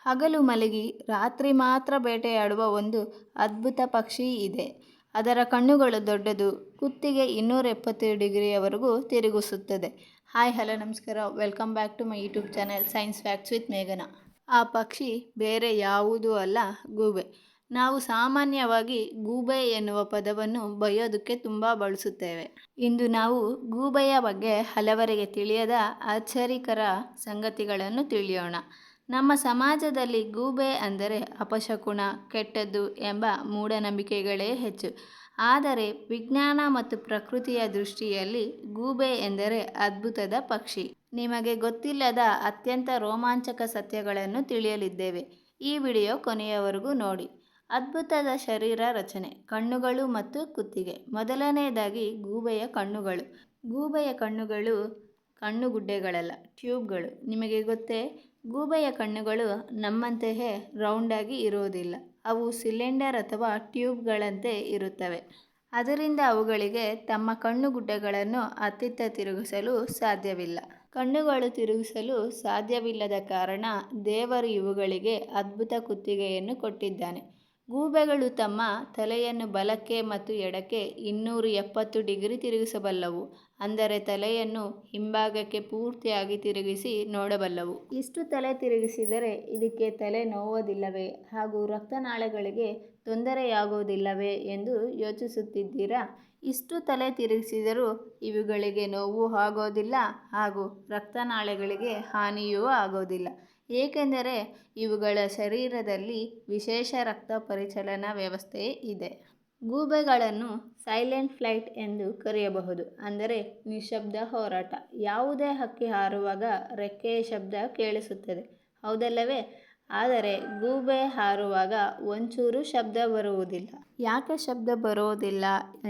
ಹಗಲು ಮಲಗಿ ರಾತ್ರಿ ಮಾತ್ರ ಬೇಟೆಯಾಡುವ ಒಂದು ಅದ್ಭುತ ಪಕ್ಷಿ ಇದೆ. ಅದರ ಕಣ್ಣುಗಳು ದೊಡ್ಡದು, ಕುತ್ತಿಗೆ 270 ಡಿಗ್ರಿಯವರೆಗೂ ತಿರುಗಿಸುತ್ತದೆ. ಹಾಯ್ ಹಲೋ ನಮಸ್ಕಾರ, welcome back to my YouTube channel science facts with ಮೇಘನಾ. ಆ ಪಕ್ಷಿ ಬೇರೆ ಯಾವುದೂ ಅಲ್ಲ, ಗೂಬೆ. ನಾವು ಸಾಮಾನ್ಯವಾಗಿ ಗೂಬೆ ಎನ್ನುವ ಪದವನ್ನು ಬೈಯೋದಕ್ಕೆ ತುಂಬ ಬಳಸುತ್ತೇವೆ. ಇಂದು ನಾವು ಗೂಬೆಯ ಬಗ್ಗೆ ಹಲವರಿಗೆ ತಿಳಿಯದ ಆಶ್ಚರ್ಯಕರ ಸಂಗತಿಗಳನ್ನು ತಿಳಿಯೋಣ. ನಮ್ಮ ಸಮಾಜದಲ್ಲಿ ಗೂಬೆ ಅಂದರೆ ಅಪಶಕುನ, ಕೆಟ್ಟದ್ದು ಎಂಬ ಮೂಢನಂಬಿಕೆಗಳೇ ಹೆಚ್ಚು. ಆದರೆ ವಿಜ್ಞಾನ ಮತ್ತು ಪ್ರಕೃತಿಯ ದೃಷ್ಟಿಯಲ್ಲಿ ಗೂಬೆ ಎಂದರೆ ಅದ್ಭುತದ ಪಕ್ಷಿ. ನಿಮಗೆ ಗೊತ್ತಿಲ್ಲದ ಅತ್ಯಂತ ರೋಮಾಂಚಕ ಸತ್ಯಗಳನ್ನು ತಿಳಿಯಲಿದ್ದೇವೆ. ಈ ವಿಡಿಯೋ ಕೊನೆಯವರೆಗೂ ನೋಡಿ. ಅದ್ಭುತದ ಶರೀರ ರಚನೆ, ಕಣ್ಣುಗಳು ಮತ್ತು ಕುತ್ತಿಗೆ. ಮೊದಲನೆಯದಾಗಿ ಗೂಬೆಯ ಕಣ್ಣುಗಳು. ಗೂಬೆಯ ಕಣ್ಣುಗಳು ಕಣ್ಣುಗುಡ್ಡೆಗಳಲ್ಲ, ಟ್ಯೂಬ್ಗಳು. ನಿಮಗೆ ಗೊತ್ತೇ? ಗೂಬೆಯ ಕಣ್ಣುಗಳು ನಮ್ಮಂತೆಯೇ ರೌಂಡಾಗಿ ಇರುವುದಿಲ್ಲ. ಅವು ಸಿಲಿಂಡರ್ ಅಥವಾ ಟ್ಯೂಬ್ಗಳಂತೆ ಇರುತ್ತವೆ. ಅದರಿಂದ ಅವುಗಳಿಗೆ ತಮ್ಮ ಕಣ್ಣುಗುಡ್ಡೆಗಳನ್ನು ಅತ್ತಿತ್ತ ತಿರುಗಿಸಲು ಸಾಧ್ಯವಿಲ್ಲ. ಕಣ್ಣುಗಳು ತಿರುಗಿಸಲು ಸಾಧ್ಯವಿಲ್ಲದ ಕಾರಣ ದೇವರು ಇವುಗಳಿಗೆ ಅದ್ಭುತ ಕುತ್ತಿಗೆಯನ್ನು ಕೊಟ್ಟಿದ್ದಾನೆ. ಗೂಬೆಗಳು ತಮ್ಮ ತಲೆಯನ್ನು ಬಲಕ್ಕೆ ಮತ್ತು ಎಡಕ್ಕೆ 270 ಡಿಗ್ರಿ ತಿರುಗಿಸಬಲ್ಲವು. ಅಂದರೆ ತಲೆಯನ್ನು ಹಿಂಭಾಗಕ್ಕೆ ಪೂರ್ತಿಯಾಗಿ ತಿರುಗಿಸಿ ನೋಡಬಲ್ಲವು. ಇಷ್ಟು ತಲೆ ತಿರುಗಿಸಿದರೆ ಇದಕ್ಕೆ ತಲೆ ನೋವುವುದಿಲ್ಲವೇ ಹಾಗೂ ರಕ್ತನಾಳಗಳಿಗೆ ತೊಂದರೆಯಾಗುವುದಿಲ್ಲವೇ ಎಂದು ಯೋಚಿಸುತ್ತಿದ್ದೀರಾ? ಇಷ್ಟು ತಲೆ ತಿರುಗಿಸಿದರೂ ಇವುಗಳಿಗೆ ನೋವು ಆಗೋದಿಲ್ಲ ಹಾಗೂ ರಕ್ತನಾಳಗಳಿಗೆ ಹಾನಿಯೂ ಆಗೋದಿಲ್ಲ. ಏಕೆಂದರೆ ಇವುಗಳ ಶರೀರದಲ್ಲಿ ವಿಶೇಷ ರಕ್ತ ಪರಿಚಲನ ವ್ಯವಸ್ಥೆ ಇದೆ. ಗೂಬೆಗಳನ್ನು ಸೈಲೆಂಟ್ ಫ್ಲೈಟ್ ಎಂದು ಕರೆಯಬಹುದು, ಅಂದರೆ ನಿಶ್ಶಬ್ದ ಹೋರಾಟ. ಯಾವುದೇ ಹಕ್ಕಿ ಹಾರುವಾಗ ರೆಕ್ಕೆಯ ಶಬ್ದ ಕೇಳಿಸುತ್ತದೆ, ಹೌದಲ್ಲವೇ? ಆದರೆ ಗೂಬೆ ಹಾರುವಾಗ ಒಂಚೂರು ಶಬ್ದ ಬರುವುದಿಲ್ಲ. ಯಾಕೆ ಶಬ್ದ ಬರುವುದಿಲ್ಲ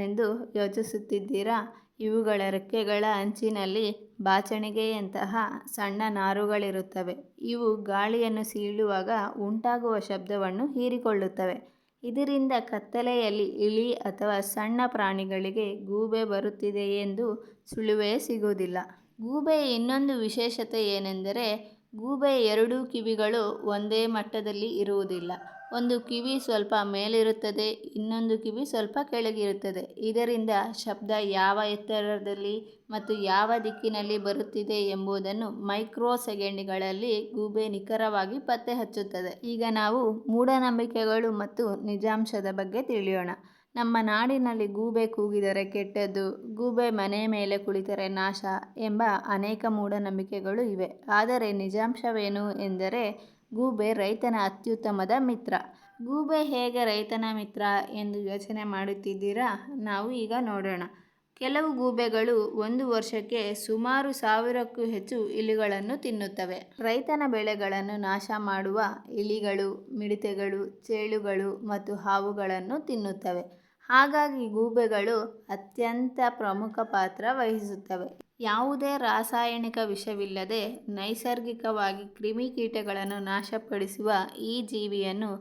ಎಂದು ಯೋಚಿಸುತ್ತಿದ್ದೀರಾ? ಇವುಗಳ ರೆಕ್ಕೆಗಳ ಅಂಚಿನಲ್ಲಿ ಬಾಚಣಿಗೆಯಂತಹ ಸಣ್ಣ ನಾರುಗಳಿರುತ್ತವೆ. ಇವು ಗಾಳಿಯನ್ನು ಸೀಳುವಾಗ ಉಂಟಾಗುವ ಶಬ್ದವನ್ನು ಹೀರಿಕೊಳ್ಳುತ್ತವೆ. ಇದರಿಂದ ಕತ್ತಲೆಯಲ್ಲಿ ಇಲಿ ಅಥವಾ ಸಣ್ಣ ಪ್ರಾಣಿಗಳಿಗೆ ಗೂಬೆ ಬರುತ್ತಿದೆ ಎಂದು ಸುಳಿವೇ ಸಿಗುವುದಿಲ್ಲ. ಗೂಬೆಯ ಇನ್ನೊಂದು ವಿಶೇಷತೆ ಏನೆಂದರೆ ಗೂಬೆಯ ಎರಡೂ ಕಿವಿಗಳು ಒಂದೇ ಮಟ್ಟದಲ್ಲಿ ಇರುವುದಿಲ್ಲ. ಒಂದು ಕಿವಿ ಸ್ವಲ್ಪ ಮೇಲಿರುತ್ತದೆ, ಇನ್ನೊಂದು ಕಿವಿ ಸ್ವಲ್ಪ ಕೆಳಗಿರುತ್ತದೆ. ಇದರಿಂದ ಶಬ್ದ ಯಾವ ಎತ್ತರದಲ್ಲಿ ಮತ್ತು ಯಾವ ದಿಕ್ಕಿನಲ್ಲಿ ಬರುತ್ತಿದೆ ಎಂಬುದನ್ನು ಮೈಕ್ರೋ ಸೆಕೆಂಡ್ಗಳಲ್ಲಿ ಗೂಬೆ ನಿಖರವಾಗಿ ಪತ್ತೆ ಹಚ್ಚುತ್ತದೆ. ಈಗ ನಾವು ಮೂಢನಂಬಿಕೆಗಳು ಮತ್ತು ನಿಜಾಂಶದ ಬಗ್ಗೆ ತಿಳಿಯೋಣ. ನಮ್ಮ ನಾಡಿನಲ್ಲಿ ಗೂಬೆ ಕೂಗಿದರೆ ಕೆಟ್ಟದ್ದು, ಗೂಬೆ ಮನೆ ಮೇಲೆ ಕುಳಿತರೆ ನಾಶ ಎಂಬ ಅನೇಕ ಮೂಢನಂಬಿಕೆಗಳು ಇವೆ. ಆದರೆ ನಿಜಾಂಶವೇನು ಎಂದರೆ ಗೂಬೆ ರೈತನ ಅತ್ಯುತ್ತಮದ ಮಿತ್ರ. ಗೂಬೆ ಹೇಗೆ ರೈತನ ಮಿತ್ರ ಎಂದು ಯೋಚನೆ ಮಾಡುತ್ತಿದ್ದೀರಾ? ನಾವು ಈಗ ನೋಡೋಣ. ಕೆಲವು ಗೂಬೆಗಳು ಒಂದು ವರ್ಷಕ್ಕೆ ಸುಮಾರು 1000ಕ್ಕೂ ಹೆಚ್ಚು ಇಲಿಗಳನ್ನು ತಿನ್ನುತ್ತವೆ. ರೈತನ ಬೆಳೆಗಳನ್ನು ನಾಶ ಮಾಡುವ ಇಲಿಗಳು, ಮಿಡತೆಗಳು, ಚೇಳುಗಳು ಮತ್ತು ಹಾವುಗಳನ್ನು ತಿನ್ನುತ್ತವೆ. ಹಾಗಾಗಿ ಗೂಬೆಗಳು ಅತ್ಯಂತ ಪ್ರಮುಖ ಪಾತ್ರ ವಹಿಸುತ್ತವೆ. ಯಾವುದೇ ರಾಸಾಯನಿಕ ವಿಷವಿಲ್ಲದೆ ನೈಸರ್ಗಿಕವಾಗಿ ಕ್ರಿಮಿಕೀಟಗಳನ್ನು ನಾಶಪಡಿಸುವ ಈ ಜೀವಿಯನ್ನು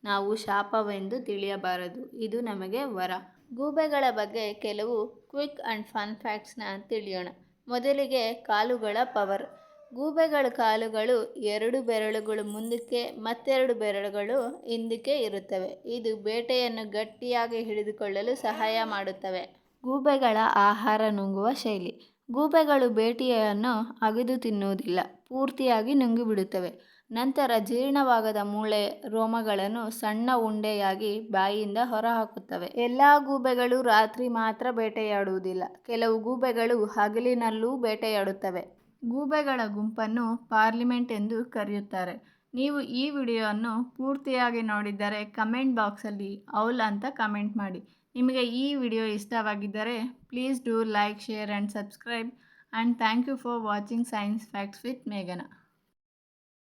ನಾವು ಶಾಪವೆಂದು ತಿಳಿಯಬಾರದು, ಇದು ನಮಗೆ ವರ. ಗೂಬೆಗಳ ಬಗ್ಗೆ ಕೆಲವು ಕ್ವಿಕ್ ಆ್ಯಂಡ್ ಫನ್ ಫ್ಯಾಕ್ಟ್ಸ್ನ ತಿಳಿಯೋಣ. ಮೊದಲಿಗೆ ಕಾಲುಗಳ ಪವರ್. ಗೂಬೆಗಳ ಕಾಲುಗಳು 2 ಬೆರಳುಗಳು ಮುಂದಕ್ಕೆ ಮತ್ತೆರಡು ಬೆರಳುಗಳು ಹಿಂದಕ್ಕೆ ಇರುತ್ತವೆ. ಇದು ಬೇಟೆಯನ್ನು ಗಟ್ಟಿಯಾಗಿ ಹಿಡಿದುಕೊಳ್ಳಲು ಸಹಾಯ ಮಾಡುತ್ತವೆ. ಗೂಬೆಗಳ ಆಹಾರ ನುಂಗುವ ಶೈಲಿ. ಗೂಬೆಗಳು ಬೇಟೆಯನ್ನು ಅಗೆದು ತಿನ್ನುವುದಿಲ್ಲ, ಪೂರ್ತಿಯಾಗಿ ನುಂಗಿಬಿಡುತ್ತವೆ. ನಂತರ ಜೀರ್ಣವಾಗದ ಮೂಳೆ, ರೋಮಗಳನ್ನು ಸಣ್ಣ ಉಂಡೆಯಾಗಿ ಬಾಯಿಯಿಂದ ಹೊರಹಾಕುತ್ತವೆ. ಎಲ್ಲ ಗೂಬೆಗಳು ರಾತ್ರಿ ಮಾತ್ರ ಬೇಟೆಯಾಡುವುದಿಲ್ಲ. ಕೆಲವು ಗೂಬೆಗಳು ಹಗಲಿನಲ್ಲೂ ಬೇಟೆಯಾಡುತ್ತವೆ. ಗೂಬೆಗಳ ಗುಂಪನ್ನು ಪಾರ್ಲಿಮೆಂಟ್ ಎಂದು ಕರೆಯುತ್ತಾರೆ. ನೀವು ಈ ವಿಡಿಯೋವನ್ನು ಪೂರ್ತಿಯಾಗಿ ನೋಡಿದ್ದರೆ ಕಮೆಂಟ್ ಬಾಕ್ಸಲ್ಲಿ ಔಲ್ ಅಂತ ಕಮೆಂಟ್ ಮಾಡಿ. ನಿಮಗೆ ಈ ವಿಡಿಯೋ ಇಷ್ಟವಾಗಿದ್ದರೆ please do like, share and subscribe. And thank you for watching science facts with ಮೇಘನಾ.